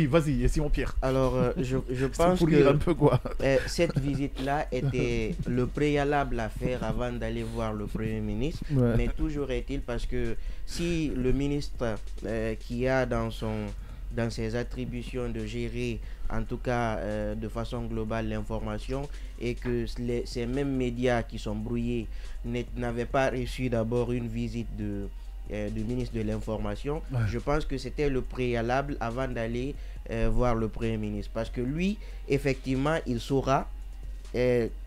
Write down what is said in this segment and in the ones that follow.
Oui, vas-y, Simon-Pierre. Alors, je C'est pense pour rire un que peu, quoi. cette visite-là était le préalable à faire avant d'aller voir le Premier ministre. Ouais. Mais toujours est-il parce que si le ministre qui a dans ses attributions de gérer, en tout cas de façon globale, l'information, et que ces mêmes médias qui sont brouillés n'avaient pas reçu d'abord une visite du ministre de l'Information, Ouais. je pense que c'était le préalable avant d'aller voir le Premier ministre. Parce que lui, effectivement, il saura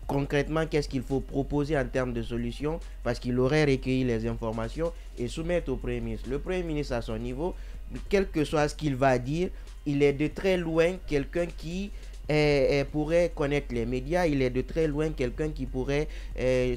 concrètement qu'est-ce qu'il faut proposer en termes de solutions, parce qu'il aurait recueilli les informations et soumettre au Premier ministre. Le Premier ministre, à son niveau, quel que soit ce qu'il va dire, il est de très loin quelqu'un qui pourrait connaître les médias. Il est de très loin quelqu'un qui pourrait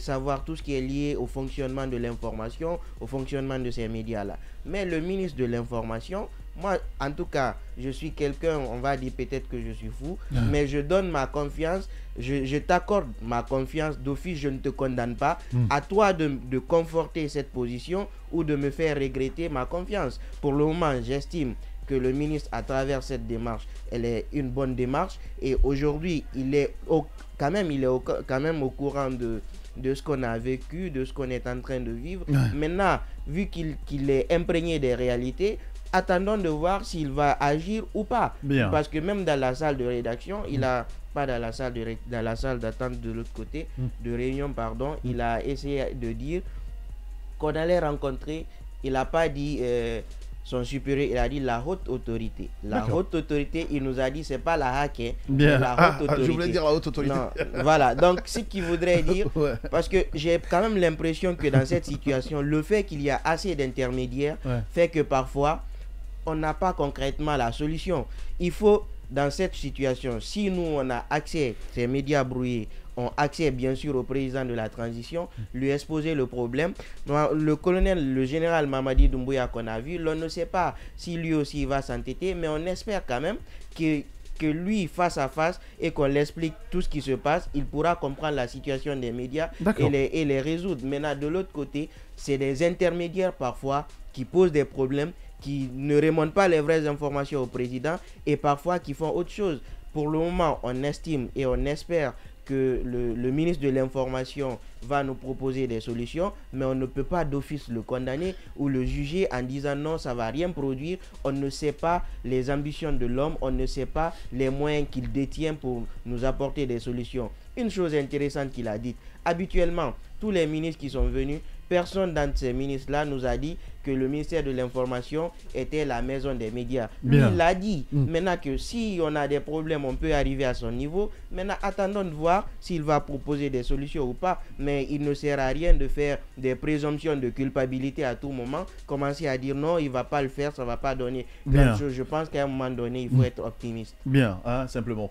savoir tout ce qui est lié au fonctionnement de l'information, au fonctionnement de ces médias-là. Mais le ministre de l'Information, moi, en tout cas, je suis quelqu'un, on va dire peut-être que je suis fou, mais je donne ma confiance, je t'accorde ma confiance d'office, je ne te condamne pas. À toi de conforter cette position ou de me faire regretter ma confiance. Pour le moment, j'estime que le ministre, à travers cette démarche, elle est une bonne démarche, et aujourd'hui, il est quand même au courant de ce qu'on a vécu, de ce qu'on est en train de vivre. Maintenant, vu qu'il est imprégné des réalités, attendons de voir s'il va agir ou pas. Bien. Parce que même dans la salle de rédaction, il a pas dans la salle d'attente de l'autre côté, de réunion, pardon, il a essayé de dire qu'on allait rencontrer, il n'a pas dit son supérieur, il a dit la haute autorité. La haute autorité, il nous a dit, c'est pas la hack, hein, bien. La haute autorité. Je voulais dire la haute autorité. Non, voilà, donc ce qu'il voudrait dire, parce que j'ai quand même l'impression que dans cette situation, le fait qu'il y a assez d'intermédiaires fait que parfois, on n'a pas concrètement la solution. Il faut, dans cette situation, si nous on a accès, ces médias brouillés ont accès bien sûr au président de la transition, lui exposer le problème. Le général Mamadi Doumbouya qu'on a vu, l'on ne sait pas si lui aussi va s'entêter, mais on espère quand même que lui, face à face, et qu'on l'explique tout ce qui se passe, il pourra comprendre la situation des médias et les résoudre. Maintenant, de l'autre côté, c'est des intermédiaires parfois qui posent des problèmes, qui ne remontent pas les vraies informations au président et parfois qui font autre chose. Pour le moment, on estime et on espère que le ministre de l'Information va nous proposer des solutions, mais on ne peut pas d'office le condamner ou le juger en disant non, ça ne va rien produire. On ne sait pas les ambitions de l'homme, on ne sait pas les moyens qu'il détient pour nous apporter des solutions. Une chose intéressante qu'il a dite, habituellement, tous les ministres qui sont venus, personne dans ces ministres-là nous a dit que le ministère de l'Information était la maison des médias. Lui, il l'a dit. Maintenant que si on a des problèmes, on peut arriver à son niveau. Maintenant, attendons de voir s'il va proposer des solutions ou pas. Mais il ne sert à rien de faire des présomptions de culpabilité à tout moment. Commencer à dire non, il ne va pas le faire, ça ne va pas donner grand chose. Je pense qu'à un moment donné, il faut être optimiste. Bien, hein, simplement.